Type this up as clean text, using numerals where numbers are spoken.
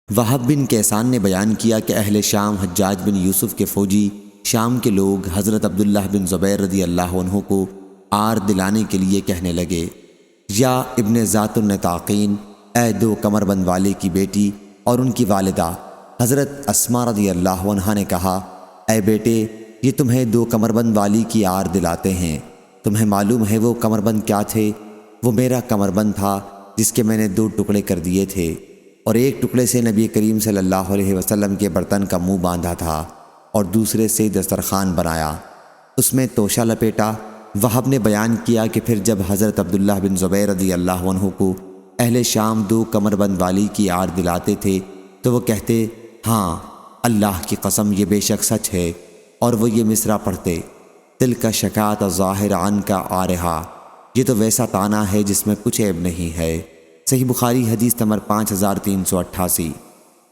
وہب بن کیسان نے بیان کیا کہ اہل شام حجاج بن یوسف کے فوجی شام کے لوگ حضرت عبداللہ بن زبیر رضی اللہ عنہ کو آر دلانے کے لیے کہنے لگے، یا ابن ذات النطاقین، اے دو کمر بند والے کی بیٹی اور ان کی والدہ حضرت اسما رضی اللہ عنہا نے کہا، اے بیٹے، یہ تمہیں دو کمر بند والی کی آر دلاتے ہیں۔ تمہیں معلوم ہے وہ کمر بند کیا تھے؟ وہ میرا کمر بند تھا جس کے میں نے دو ٹکڑے کر دیے تھے، اور ایک ٹکڑے سے نبی کریم صلی اللہ علیہ وسلم کے برتن کا منہ باندھا تھا اور دوسرے سے دسترخوان بنایا، اس میں توشہ لپیٹا۔ وہب نے بیان کیا کہ پھر جب حضرت عبداللہ بن زبیر رضی اللہ عنہ کو اہل شام دو کمر بند والی کی آر دلاتے تھے تو وہ کہتے، ہاں اللہ کی قسم یہ بے شک سچ ہے، اور وہ یہ مصرع پڑھتے، تلک شکات ظاہر عن کا آرہا، یہ تو ویسا تانا ہے جس میں کچھ عیب نہیں ہے۔ صحیح بخاری حدیث نمبر 5388۔